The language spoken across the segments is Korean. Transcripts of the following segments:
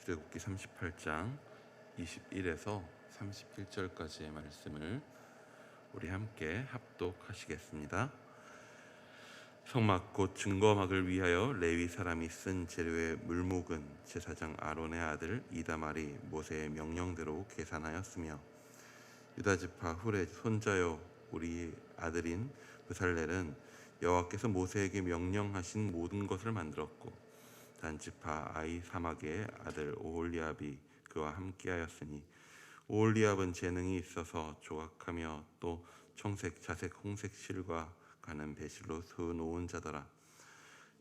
출애굽기 38장 21에서 31절까지의 말씀을 우리 함께 합독하시겠습니다. 성막 곧 증거막을 위하여 레위 사람이 쓴 재료의 물목은 제사장 아론의 아들 이다말이 모세의 명령대로 계산하였으며, 유다 지파 훌의 손자요 우리 아들인 브살렐은 여호와께서 모세에게 명령하신 모든 것을 만들었고, 단 지파 아히사막의 아들 오홀리압이 그와 함께하였으니, 오홀리압은 재능이 있어서 조각하며 또 청색, 자색, 홍색 실과 가는 배실로 서놓은 자더라.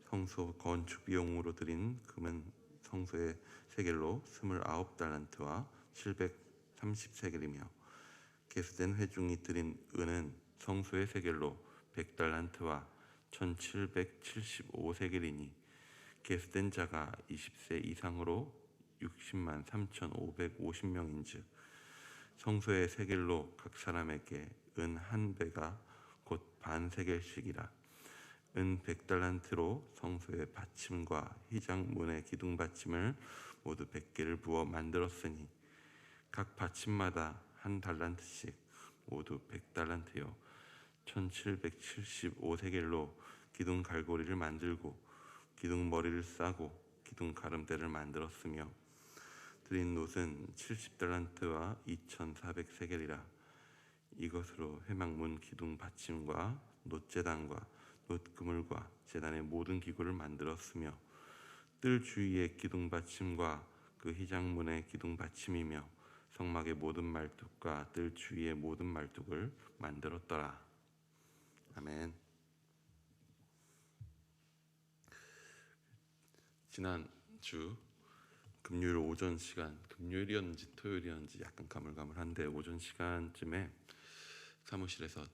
성소 건축 비용으로 드린 금은 성소의 세겔로 29달란트와 730세겔이며, 계수된 회중이 드린 은은 성소의 세겔로 100달란트와 1775세겔이니, 계수된 자가 20세 이상으로 60만 3,550명인즉 성소의 세겔로 각 사람에게 은 한 배가 곧 반 세겔씩이라. 은 100달란트로 성소의 받침과 휘장 문의 기둥 받침을 모두 100개를 부어 만들었으니, 각 받침마다 한 달란트씩 모두 100달란트요 1775세겔로 기둥 갈고리를 만들고 기둥 머리를 싸고 기둥 가름대를 만들었으며, 드린 놋은 70달란트와 2400세겔이라. 이것으로 회막문 기둥 받침과 놋제단과 놋그물과 제단의 모든 기구를 만들었으며, 뜰 주위의 기둥 받침과 그 휘장문의 기둥 받침이며 성막의 모든 말뚝과 뜰 주위의 모든 말뚝을 만들었더라. 아멘. 지난주 금요일 오전 시간, 금요일이었는지 토요일이었는지 약간 가물가물한데, 오전 시간쯤에 사무실에서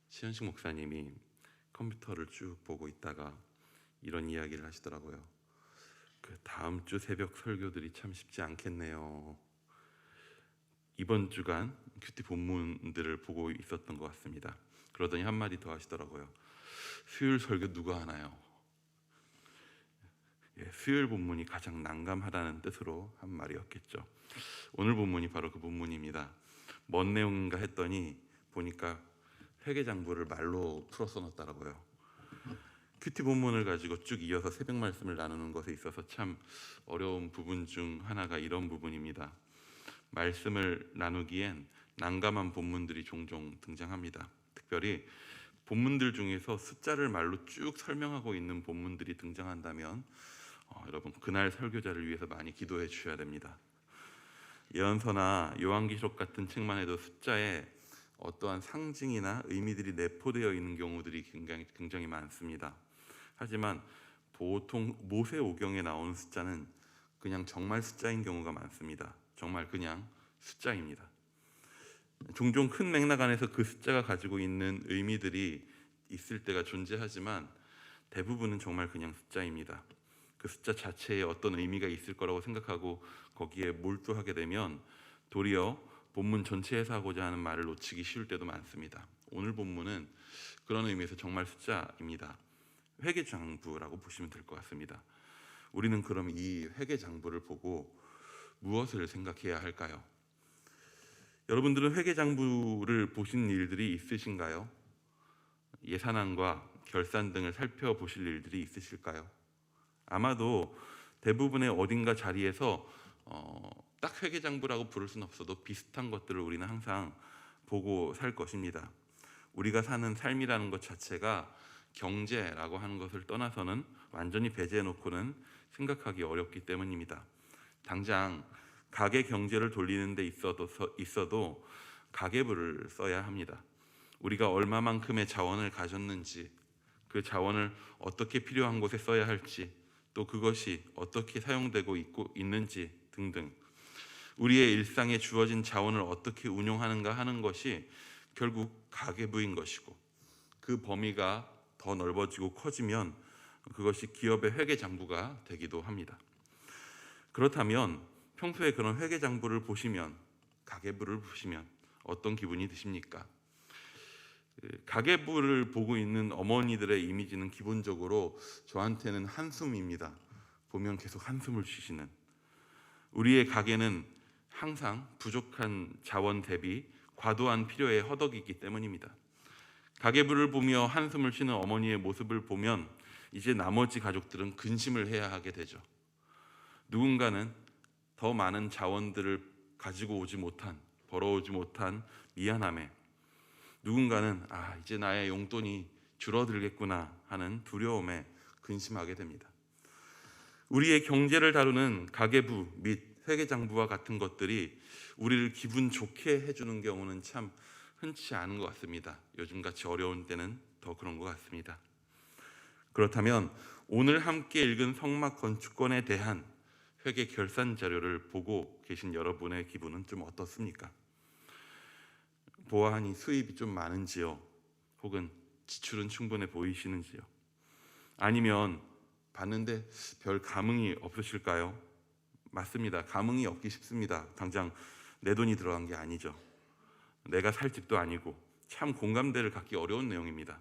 시현식 목사님이 컴퓨터를 쭉 보고 있다가 이런 이야기를 하시더라고요. 그 다음 주 새벽 설교들이 참 쉽지 않겠네요. 이번 주간 큐티 본문들을 보고 있었던 것 같습니다. 그러더니 한마디 더 하시더라고요. 수요일 설교 누가 하나요? 수요일 본문이 가장 난감하다는 뜻으로 한 말이었겠죠. 오늘 본문이 바로 그 본문입니다. 뭔 내용인가 했더니 보니까 회개장부를 말로 풀어서 넣었더라고요. 큐티 본문을 가지고 쭉 이어서 새벽 말씀을 나누는 것에 있어서 참 어려운 부분 중 하나가 이런 부분입니다. 말씀을 나누기엔 난감한 본문들이 종종 등장합니다. 특별히 본문들 중에서 숫자를 말로 쭉 설명하고 있는 본문들이 등장한다면 여러분 그날 설교자를 위해서 많이 기도해 주셔야 됩니다. 예언서나 요한계시록 같은 책만 해도 숫자에 어떠한 상징이나 의미들이 내포되어 있는 경우들이 굉장히 많습니다. 하지만 보통 모세오경에 나오는 숫자는 그냥 정말 숫자인 경우가 많습니다. 정말 그냥 숫자입니다. 종종 큰 맥락 안에서 그 숫자가 가지고 있는 의미들이 있을 때가 존재하지만 대부분은 정말 그냥 숫자입니다. 그 숫자 자체에 어떤 의미가 있을 거라고 생각하고 거기에 몰두하게 되면 도리어 본문 전체에서 하고자 하는 말을 놓치기 쉬울 때도 많습니다. 오늘 본문은 그런 의미에서 정말 숫자입니다. 회개장부라고 보시면 될 것 같습니다. 우리는 그럼 이 회개장부를 보고 무엇을 생각해야 할까요? 여러분들은 회개장부를 보신 일들이 있으신가요? 예산안과 결산 등을 살펴보실 일들이 있으실까요? 아마도 대부분의 어딘가 자리에서 딱 회개장부라고 부를 수는 없어도 비슷한 것들을 우리는 항상 보고 살 것입니다. 우리가 사는 삶이라는 것 자체가 경제라고 하는 것을 떠나서는 완전히 배제해놓고는 생각하기 어렵기 때문입니다. 당장 가계 경제를 돌리는 데 있어도 가계부를 써야 합니다. 우리가 얼마만큼의 자원을 가졌는지, 그 자원을 어떻게 필요한 곳에 써야 할지, 또 그것이 어떻게 사용되고 있는지 등등, 우리의 일상에 주어진 자원을 어떻게 운용하는가 하는 것이 결국 가계부인 것이고, 그 범위가 더 넓어지고 커지면 그것이 기업의 회계장부가 되기도 합니다. 그렇다면 평소에 그런 회계장부를 보시면, 가계부를 보시면 어떤 기분이 드십니까? 가계부를 보고 있는 어머니들의 이미지는 기본적으로 저한테는 한숨입니다. 보면 계속 한숨을 쉬시는, 우리의 가계는 항상 부족한 자원 대비 과도한 필요에 허덕이기 때문입니다. 가계부를 보며 한숨을 쉬는 어머니의 모습을 보면 이제 나머지 가족들은 근심을 해야 하게 되죠. 누군가는 더 많은 자원들을 가지고 오지 못한, 벌어오지 못한 미안함에, 누군가는 이제 나의 용돈이 줄어들겠구나 하는 두려움에 근심하게 됩니다. 우리의 경제를 다루는 가계부 및 회계장부와 같은 것들이 우리를 기분 좋게 해주는 경우는 참 흔치 않은 것 같습니다. 요즘같이 어려운 때는 더 그런 것 같습니다. 그렇다면 오늘 함께 읽은 성막 건축건에 대한 회계 결산 자료를 보고 계신 여러분의 기분은 좀 어떻습니까? 보아하니 수입이 좀 많은지요? 혹은 지출은 충분해 보이시는지요? 아니면 봤는데 별 감흥이 없으실까요? 맞습니다. 감흥이 없기 쉽습니다. 당장 내 돈이 들어간 게 아니죠. 내가 살 집도 아니고 참 공감대를 갖기 어려운 내용입니다.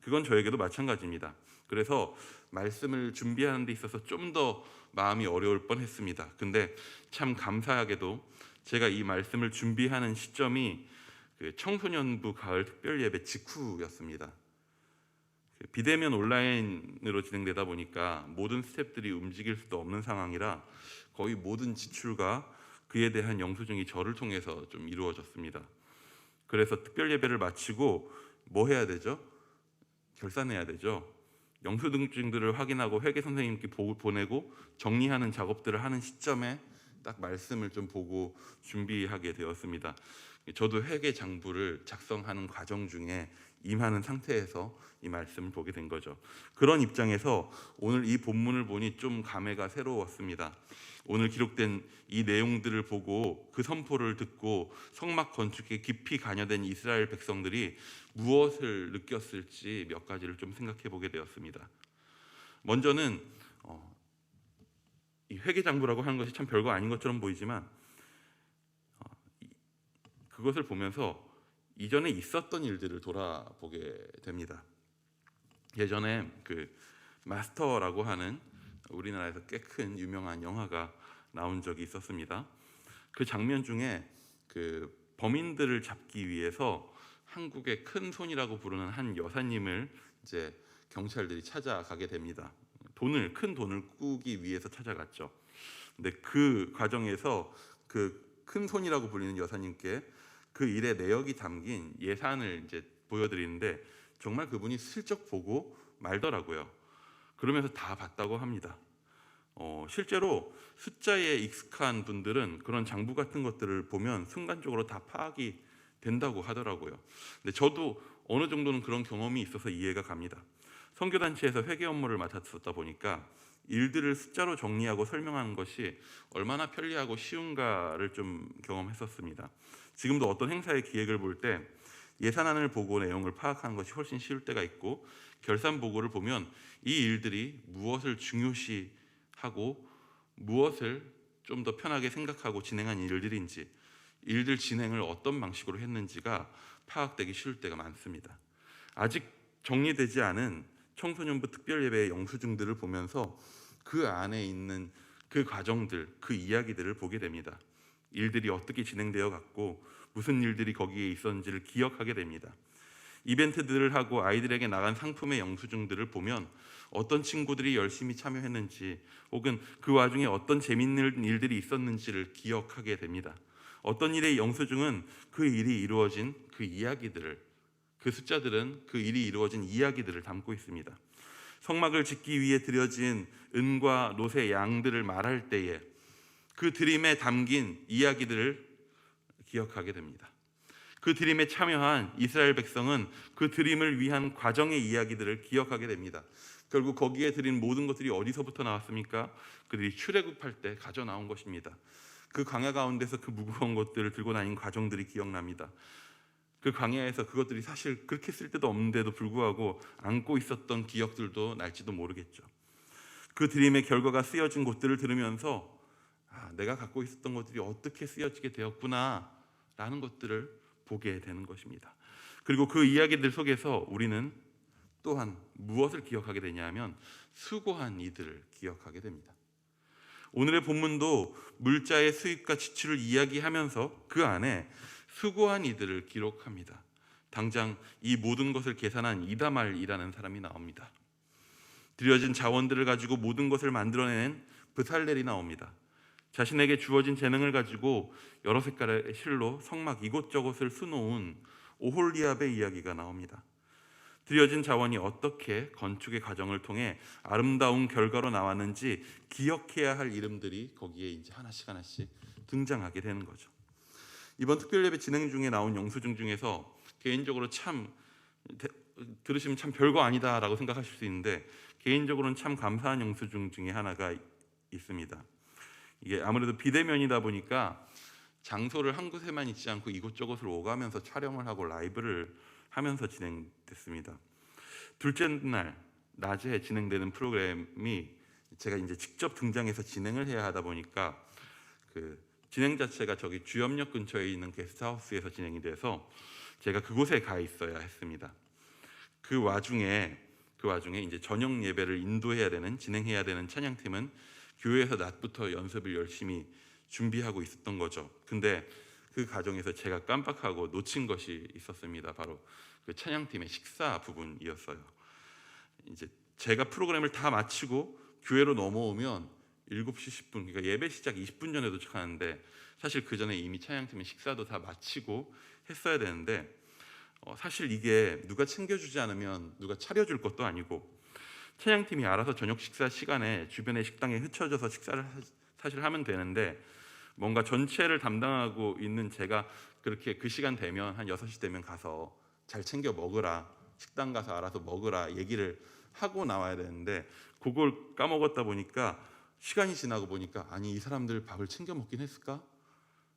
그건 저에게도 마찬가지입니다. 그래서 말씀을 준비하는 데 있어서 좀 더 마음이 어려울 뻔했습니다. 근데 참 감사하게도 제가 이 말씀을 준비하는 시점이 청소년부 가을 특별예배 직후였습니다. 비대면 온라인으로 진행되다 보니까 모든 스태프들이 움직일 수도 없는 상황이라 거의 모든 지출과 그에 대한 영수증이 저를 통해서 좀 이루어졌습니다. 그래서 특별예배를 마치고 뭐 해야 되죠? 결산해야 되죠. 영수증들을 확인하고 회계 선생님께 보내고 정리하는 작업들을 하는 시점에 딱 말씀을 좀 보고 준비하게 되었습니다. 저도 회계 장부를 작성하는 과정 중에 임하는 상태에서 이 말씀을 보게 된 거죠. 그런 입장에서 오늘 이 본문을 보니 좀 감회가 새로웠습니다. 오늘 기록된 이 내용들을 보고 그 선포를 듣고 성막 건축에 깊이 관여된 이스라엘 백성들이 무엇을 느꼈을지 몇 가지를 좀 생각해 보게 되었습니다. 먼저는 이 회계장부라고 하는 것이 참 별거 아닌 것처럼 보이지만 그것을 보면서 이전에 있었던 일들을 돌아보게 됩니다. 예전에 그 마스터라고 하는 우리나라에서 꽤 큰 유명한 영화가 나온 적이 있었습니다. 그 장면 중에 그 범인들을 잡기 위해서 한국의 큰 손이라고 부르는 한 여사님을 이제 경찰들이 찾아가게 됩니다. 큰 돈을 꾸기 위해서 찾아갔죠. 근데 그 과정에서 그 큰 손이라고 불리는 여사님께 그 일의 내역이 담긴 예산을 이제 보여드리는데 정말 그분이 슬쩍 보고 말더라고요. 그러면서 다 봤다고 합니다. 실제로 숫자에 익숙한 분들은 그런 장부 같은 것들을 보면 순간적으로 다 파악이 된다고 하더라고요. 근데 저도 어느 정도는 그런 경험이 있어서 이해가 갑니다. 선교단체에서 회계 업무를 맡았었다 보니까 일들을 숫자로 정리하고 설명하는 것이 얼마나 편리하고 쉬운가를 좀 경험했었습니다. 지금도 어떤 행사의 기획을 볼 때 예산안을 보고 내용을 파악하는 것이 훨씬 쉬울 때가 있고 결산 보고를 보면 이 일들이 무엇을 중요시하고 무엇을 좀 더 편하게 생각하고 진행한 일들인지, 일들 진행을 어떤 방식으로 했는지가 파악되기 쉬울 때가 많습니다. 아직 정리되지 않은 청소년부 특별예배의 영수증들을 보면서 그 안에 있는 그 과정들, 그 이야기들을 보게 됩니다. 일들이 어떻게 진행되어 갔고 무슨 일들이 거기에 있었는지를 기억하게 됩니다. 이벤트들을 하고 아이들에게 나간 상품의 영수증들을 보면 어떤 친구들이 열심히 참여했는지 혹은 그 와중에 어떤 재밌는 일들이 있었는지를 기억하게 됩니다. 어떤 일의 영수증은 그 일이 이루어진 그 이야기들을, 그 숫자들은 그 일이 이루어진 이야기들을 담고 있습니다. 성막을 짓기 위해 들여진 은과 놋의 양들을 말할 때에 그 드림에 담긴 이야기들을 기억하게 됩니다. 그 드림에 참여한 이스라엘 백성은 그 드림을 위한 과정의 이야기들을 기억하게 됩니다. 결국 거기에 드린 모든 것들이 어디서부터 나왔습니까? 그들이 출애굽할 때 가져 나온 것입니다. 그 광야 가운데서 그 무거운 것들을 들고 다닌 과정들이 기억납니다. 그 광야에서 그것들이 사실 그렇게 쓸데도 없는데도 불구하고 안고 있었던 기억들도 날지도 모르겠죠. 그 드림의 결과가 쓰여진 곳들을 들으면서 내가 갖고 있었던 것들이 어떻게 쓰여지게 되었구나 라는 것들을 보게 되는 것입니다. 그리고 그 이야기들 속에서 우리는 또한 무엇을 기억하게 되냐 하면 수고한 이들을 기억하게 됩니다. 오늘의 본문도 물자의 수입과 지출을 이야기하면서 그 안에 수고한 이들을 기록합니다. 당장 이 모든 것을 계산한 이다말이라는 사람이 나옵니다. 들여진 자원들을 가지고 모든 것을 만들어낸 브살렐이 나옵니다. 자신에게 주어진 재능을 가지고 여러 색깔의 실로 성막 이곳저곳을 수놓은 오홀리압의 이야기가 나옵니다. 들여진 자원이 어떻게 건축의 과정을 통해 아름다운 결과로 나왔는지 기억해야 할 이름들이 거기에 이제 하나씩 등장하게 되는 거죠. 이번 특별예배 진행 중에 나온 영수증 중에서 개인적으로 참 들으시면 참 별거 아니다라고 생각하실 수 있는데 개인적으로는 참 감사한 영수증 중에 하나가 있습니다. 이게 아무래도 비대면이다 보니까 장소를 한 곳에만 있지 않고 이곳저곳을 오가면서 촬영을 하고 라이브를 하면서 진행됐습니다. 둘째 날 낮에 진행되는 프로그램이 제가 이제 직접 등장해서 진행을 해야 하다 보니까 그 진행 자체가 저기 주염역 근처에 있는 게스트하우스에서 진행이 돼서 제가 그곳에 가 있어야 했습니다. 그 와중에 이제 저녁 예배를 인도해야 되는 진행해야 되는 찬양팀은 교회에서 낮부터 연습을 열심히 준비하고 있었던 거죠. 근데 그 과정에서 제가 깜빡하고 놓친 것이 있었습니다. 바로 그 찬양팀의 식사 부분이었어요. 이제 제가 프로그램을 다 마치고 교회로 넘어오면 7시 10분, 그러니까 예배 시작 20분 전에 도착하는데 사실 그 전에 이미 찬양팀의 식사도 다 마치고 했어야 되는데 사실 이게 누가 챙겨주지 않으면 누가 차려줄 것도 아니고 찬양팀이 알아서 저녁 식사 시간에 주변의 식당에 흩어져서 식사를 사실 하면 되는데 뭔가 전체를 담당하고 있는 제가 그렇게 그 시간 되면 한 6시 되면 가서 잘 챙겨 먹으라, 식당 가서 알아서 먹으라 얘기를 하고 나와야 되는데 그걸 까먹었다 보니까 시간이 지나고 보니까 아니 이 사람들 밥을 챙겨 먹긴 했을까?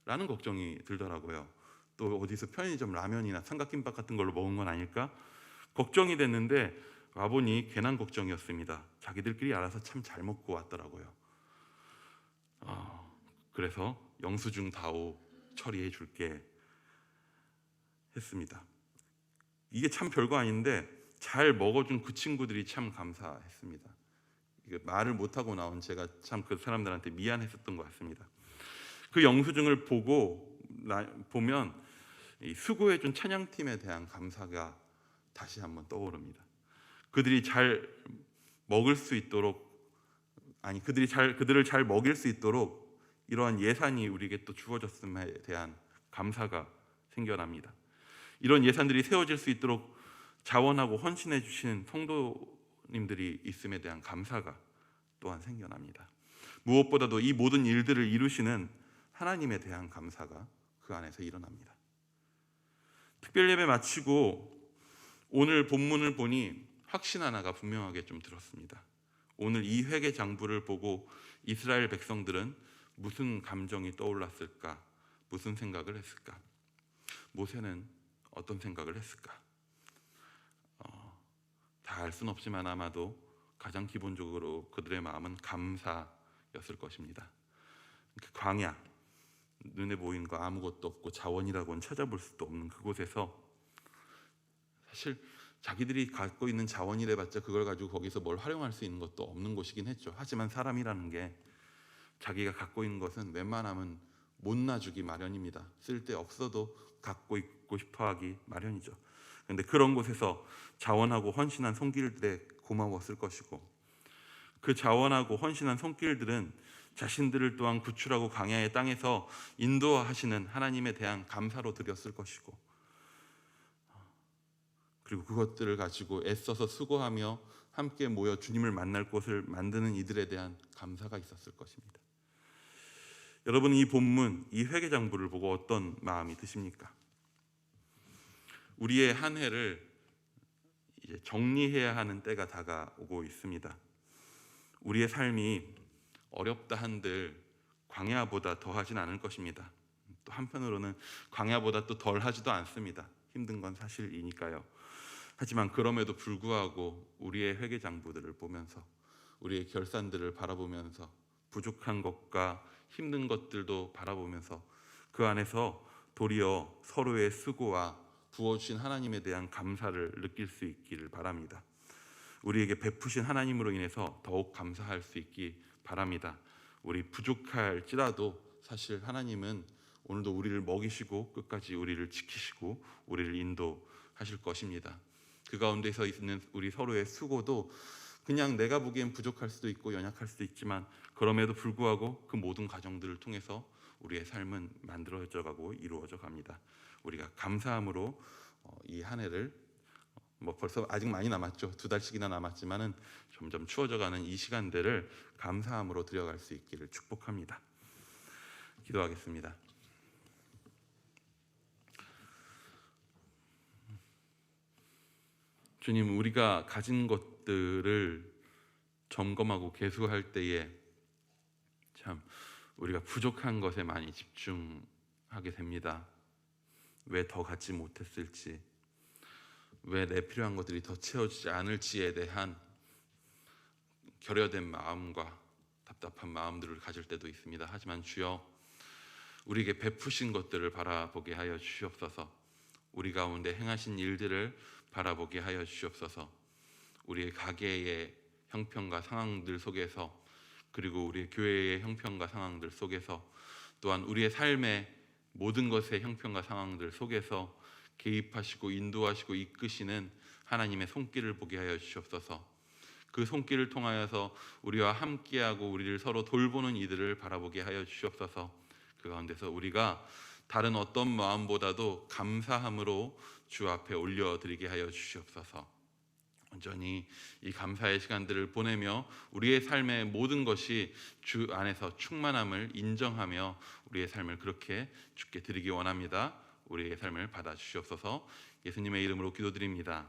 라는 걱정이 들더라고요. 또 어디서 편의점 라면이나 삼각김밥 같은 걸로 먹은 건 아닐까? 걱정이 됐는데 와보니 괜한 걱정이었습니다. 자기들끼리 알아서 참 잘 먹고 왔더라고요. 그래서 영수증 다오 처리해 줄게 했습니다. 이게 참 별거 아닌데 잘 먹어준 그 친구들이 참 감사했습니다. 이게 말을 못하고 나온 제가 참 그 사람들한테 미안했었던 것 같습니다. 그 영수증을 보면 이 수고해준 찬양팀에 대한 감사가 다시 한번 떠오릅니다. 그들이 잘 먹을 수 있도록 그들을 잘 먹일 수 있도록 이러한 예산이 우리에게 또 주어졌음에 대한 감사가 생겨납니다. 이런 예산들이 세워질 수 있도록 자원하고 헌신해 주시는 성도님들이 있음에 대한 감사가 또한 생겨납니다. 무엇보다도 이 모든 일들을 이루시는 하나님에 대한 감사가 그 안에서 일어납니다. 특별예배 마치고 오늘 본문을 보니 확신 하나가 분명하게 좀 들었습니다. 오늘 이 회개 장부를 보고 이스라엘 백성들은 무슨 감정이 떠올랐을까? 무슨 생각을 했을까? 모세는 어떤 생각을 했을까? 다 알 수는 없지만 아마도 가장 기본적으로 그들의 마음은 감사였을 것입니다. 그 광야, 눈에 보이는 거 아무것도 없고 자원이라고는 찾아볼 수도 없는 그곳에서 사실 자기들이 갖고 있는 자원이래 봤자 그걸 가지고 거기서 뭘 활용할 수 있는 것도 없는 곳이긴 했죠. 하지만 사람이라는 게 자기가 갖고 있는 것은 웬만하면 못 놔주기 마련입니다. 쓸데없어도 갖고 있고 싶어하기 마련이죠. 그런데 그런 곳에서 자원하고 헌신한 손길들에 고마웠을 것이고 그 자원하고 헌신한 손길들은 자신들을 또한 구출하고 광야의 땅에서 인도하시는 하나님에 대한 감사로 드렸을 것이고 그리고 그것들을 가지고 애써서 수고하며 함께 모여 주님을 만날 곳을 만드는 이들에 대한 감사가 있었을 것입니다. 여러분 이 본문, 이 회개장부를 보고 어떤 마음이 드십니까? 우리의 한 해를 이제 정리해야 하는 때가 다가오고 있습니다. 우리의 삶이 어렵다 한들 광야보다 더하진 않을 것입니다. 또 한편으로는 광야보다 또 덜하지도 않습니다. 힘든 건 사실이니까요. 하지만 그럼에도 불구하고 우리의 회개장부들을 보면서 우리의 결산들을 바라보면서 부족한 것과 힘든 것들도 바라보면서 그 안에서 도리어 서로의 수고와 부어주신 하나님에 대한 감사를 느낄 수 있기를 바랍니다. 우리에게 베푸신 하나님으로 인해서 더욱 감사할 수 있기 바랍니다. 우리 부족할지라도 사실 하나님은 오늘도 우리를 먹이시고 끝까지 우리를 지키시고 우리를 인도하실 것입니다. 그 가운데서 있는 우리 서로의 수고도 그냥 내가 보기엔 부족할 수도 있고 연약할 수도 있지만 그럼에도 불구하고 그 모든 과정들을 통해서 우리의 삶은 만들어져 가고 이루어져 갑니다. 우리가 감사함으로 이 한 해를 벌써 아직 많이 남았죠. 2달씩이나 남았지만은 점점 추워져가는 이 시간들을 감사함으로 들여갈 수 있기를 축복합니다. 기도하겠습니다. 주님, 우리가 가진 것들을 점검하고 계수할 때에 참 우리가 부족한 것에 많이 집중하게 됩니다. 왜 더 갖지 못했을지, 왜 내 필요한 것들이 더 채워지지 않을지에 대한 결여된 마음과 답답한 마음들을 가질 때도 있습니다. 하지만 주여, 우리에게 베푸신 것들을 바라보게 하여 주시옵소서. 우리 가운데 행하신 일들을 바라보게 하여 주시옵소서. 우리의 가게의 형편과 상황들 속에서, 그리고 우리의 교회의 형편과 상황들 속에서, 또한 우리의 삶의 모든 것의 형편과 상황들 속에서 개입하시고 인도하시고 이끄시는 하나님의 손길을 보게 하여 주시옵소서. 그 손길을 통하여서 우리와 함께하고 우리를 서로 돌보는 이들을 바라보게 하여 주시옵소서. 그 가운데서 우리가 다른 어떤 마음보다도 감사함으로 주 앞에 올려드리게 하여 주시옵소서. 온전히 이 감사의 시간들을 보내며 우리의 삶의 모든 것이 주 안에서 충만함을 인정하며 우리의 삶을 그렇게 주께 드리기 원합니다. 우리의 삶을 받아주시옵소서. 예수님의 이름으로 기도드립니다.